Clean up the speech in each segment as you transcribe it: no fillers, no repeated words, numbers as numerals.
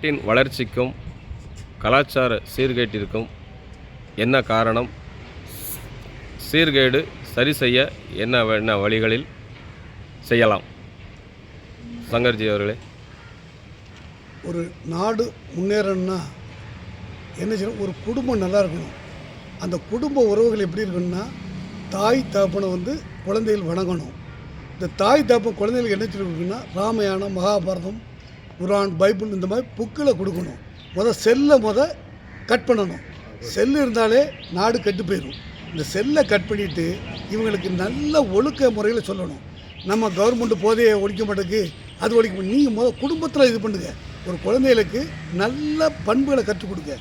நாட்டின் வளர்ச்சிக்கும் கலாச்சார சீர்கேட்டிற்கும் என்ன காரணம்? சீர்கேடு சரி செய்ய என்ன வழிகளில் செய்யலாம்? சங்கர்ஜி அவர்களே. ஒரு நாடு முன்னேறணும்னா என்ன செய்யணும்? ஒரு குடும்பம் நல்லா இருக்கணும். அந்த குடும்ப உறவுகள் எப்படி இருக்கணும்னா, தாய் தகப்பனை குழந்தைகள் வணங்கணும். இந்த தாய் தகப்பன் குழந்தைகளுக்கு என்ன சொல்லிருக்குன்னா, ராமாயணம், மகாபாரதம், குரான், பைபிள் இந்த மாதிரி புக்கில் கொடுக்கணும். செல்லை கட் பண்ணணும். செல்லு இருந்தாலே நாடு கெட்டு போயிடும். இந்த செல்லை கட் பண்ணிவிட்டு இவங்களுக்கு நல்ல ஒழுக்க முறையில் சொல்லணும். நம்ம கவர்மெண்ட்டு போதையை ஒழிக்க மாட்டேங்குது, அது ஒழிக்க. நீங்கள் குடும்பத்தில் இது பண்ணுங்கள். ஒரு குழந்தைகளுக்கு நல்ல பண்புகளை கற்றுக் கொடுங்க.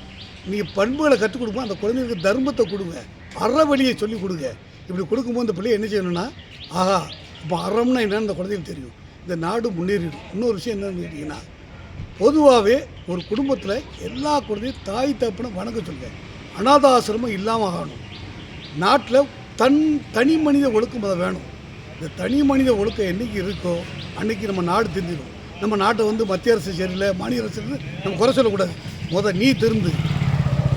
நீங்கள் பண்புகளை கற்றுக் கொடுப்போம். அந்த குழந்தைகளுக்கு தர்மத்தை கொடுங்க, அறவழியை சொல்லிக் கொடுங்க. இப்படி கொடுக்கும்போது இந்த பிள்ளையை என்ன செய்யணும்னா, ஆஹா இப்போ அறம்னா என்னென்னு அந்த குழந்தைகளுக்கு தெரியும். இந்த நாடு முன்னேறிடும். இன்னொரு விஷயம் என்னென்னு கேட்டிங்கன்னா, பொதுவாகவே ஒரு குடும்பத்தில் எல்லா குழந்தையும் தாய் தகப்பனை வணங்க சொல்லுங்கள். அநாத ஆசிரமம் இல்லாமல் ஆகணும். நாட்டில் தனி மனித ஒழுக்கம் அதை வேணும். இந்த தனி மனித ஒழுக்கம் என்றைக்கு இருக்கோ அன்றைக்கி நம்ம நாடு திருந்திடும். நம்ம நாட்டை மத்திய அரசு சரியில்லை, மாநில அரசு நம்ம குறை சொல்லக்கூடாது. நீ திருந்து.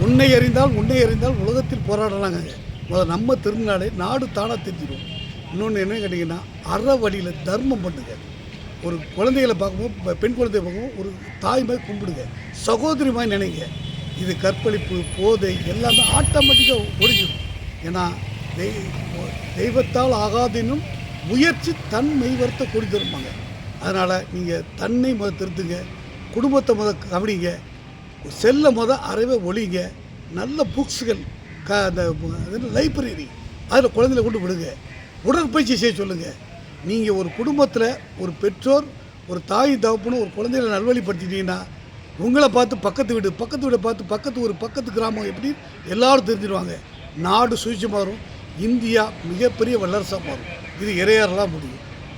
உன்னை அறிந்தால் உலகத்தில் போராடலாங்க. நம்ம திருந்தினாலே நாடு தானாக தெரிஞ்சிடும். இன்னொன்று என்ன கேட்டிங்கன்னா, அற வழியில் தர்மம் பண்ணுங்க. ஒரு குழந்தைகளை பார்க்கும்போது, பெண் குழந்தைய பார்க்கும்போது ஒரு தாய் மாதிரி கும்பிடுங்க, சகோதரி மாதிரி நினைங்க. இது கற்பழிப்பு, போதை எல்லாமே ஆட்டோமேட்டிக்காக ஒழிஞ்சிடும். ஏன்னா தெய்வத்தால் ஆகாதினும் முயற்சி தன் மெய்வரத்தை கொடி தருப்பாங்க. அதனால் நீங்கள் தன்னை திருத்துங்க, குடும்பத்தை கவனிங்க, செல்லை அறவே ஒழிங்க. நல்ல புக்ஸுகள், அந்த லைப்ரரி அதில் குழந்தைகளை கொண்டு விடுங்க. உடற்பயிற்சி செய்ய சொல்லுங்கள். நீங்கள் ஒரு குடும்பத்தில் ஒரு பெற்றோர், ஒரு தாய் தகப்பனும் ஒரு குழந்தைகளை நல்வழிப்படுத்திட்டீங்கன்னா, உங்களை பார்த்து பக்கத்து வீடை பார்த்து பக்கத்து கிராமம் எப்படி எல்லோரும் தெரிஞ்சிடுவாங்க. நாடு சுயேட்சமாக மாறும். இந்தியா மிகப்பெரிய வல்லரசாக மாறும். இது இறையாறலாம் முடியும்.